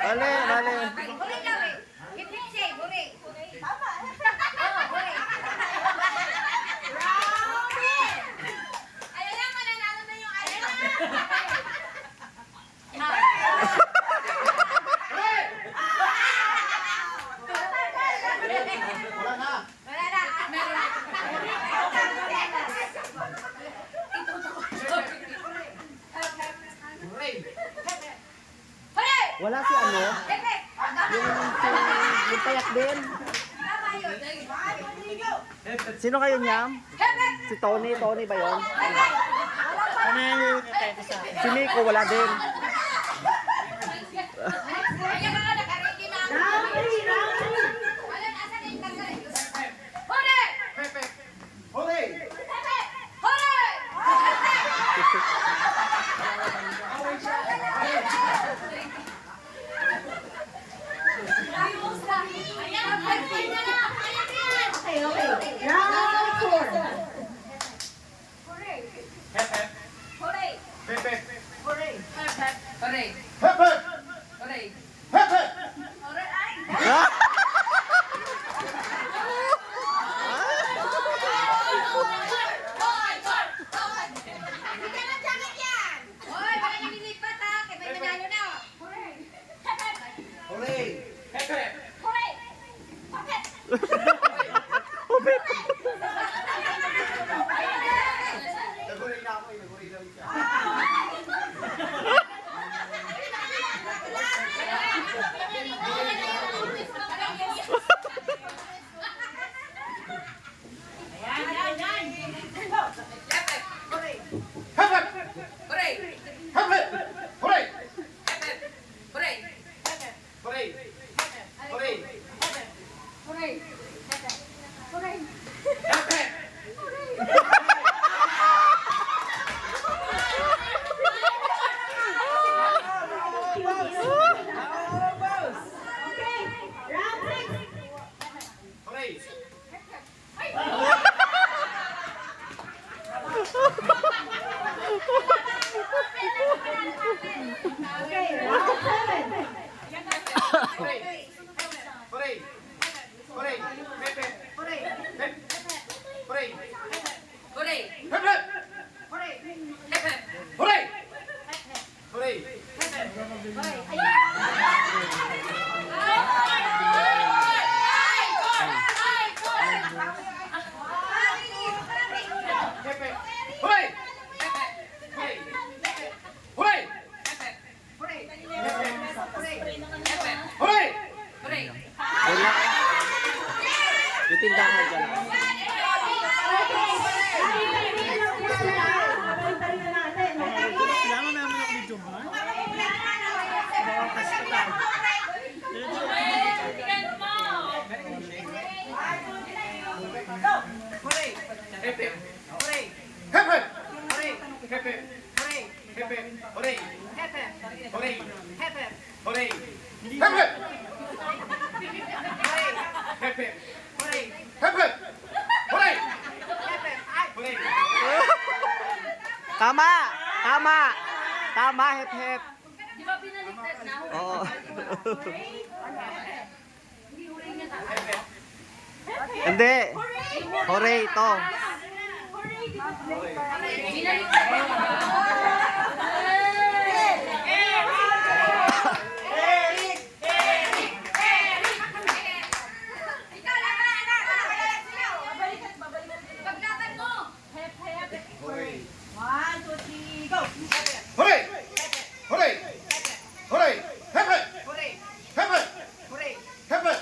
Mali, mali. Huli daw eh. Hip-hip siya, huli. Tama. Oo, huli. Ayun lang, mananalo na yung ayun na. Wala na. Wala na. Hooray! Huli! Wala si ano? Hip-hip. Yung payak din. Tama yun. Sino kayo niyam? Hip-hip. Si Tony? Tony ba yun? Ano yung sa Si Nico, wala din. Ayan na nga, nakariki na ako. Wala, asan na yung tanggalin? Huli! Hooray! Huli! Ayan, perfect na lang. Ayan yan. Okay. Round 4. Huli! Hep, hep. Huli! Hep, hep. Huli! Huli! Hep, hep. Huli! Hep, hep. Huli! Ay! Ah! Hoy, wala nililipat ha. Kaya may manalo na. Huli! Hooray! Hep, hep. Huli! Bakit? Naguray na ako eh. Naguray na siya. Hep, hep. Hep, hep. Hooray! Hooray! Hooray! Hep, hep. Okay. Round 6. Hooray! Okay. Round 7. Hooray! Hooray! Hooray! Hep, hep. Hep. Hooray! Hep, hep. Hooray! Hooray! Hep, hep. Hooray! Hooray! Hooray! Hooray! Wala. Yung tindahan dyan. kailangan namin ng video mo. Hep, hep. Hep, hep. Hep, hep. Hep, hep. Hooray! Hooray! Hooray! Hep, hep. Hep, hep. Hep, hep. Hooray! Hooray! Tama! Tama! Tama, hep-hep. Di ba pinaliktad na? Oo. Hindi. Hooray ito. Pinaliktad na. Ikaw lang ba, anak? Babalikan. Paglaban mo. Hep, hep. Hooray! 1, 2, 3, go! Hooray! Hooray! Hooray! Hep, hep. Hep, hep. Hep, hep. Hooray! Hep, hep.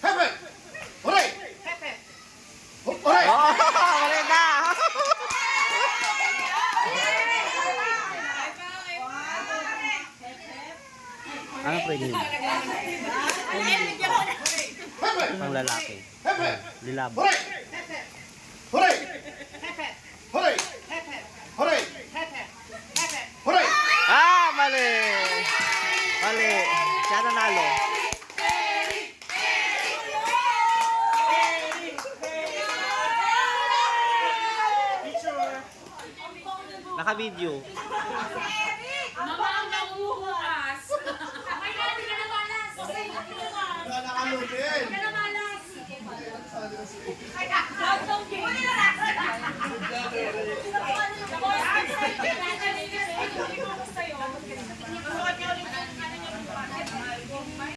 Hep, hep. Hooray! Hooray! Oo, huli na. Ano pwede yun? Hep, hep. Pang lalaki. Hep, hep. Lilab. Hooray! Hooray! Hooray! Hooray! Hooray! Ah, mali. Mali. Siya nanalo. video. Mama ang nanguhukas. May natin ka na malas. Wala nakalutin. Ka na malas. Sabi ko si Ay,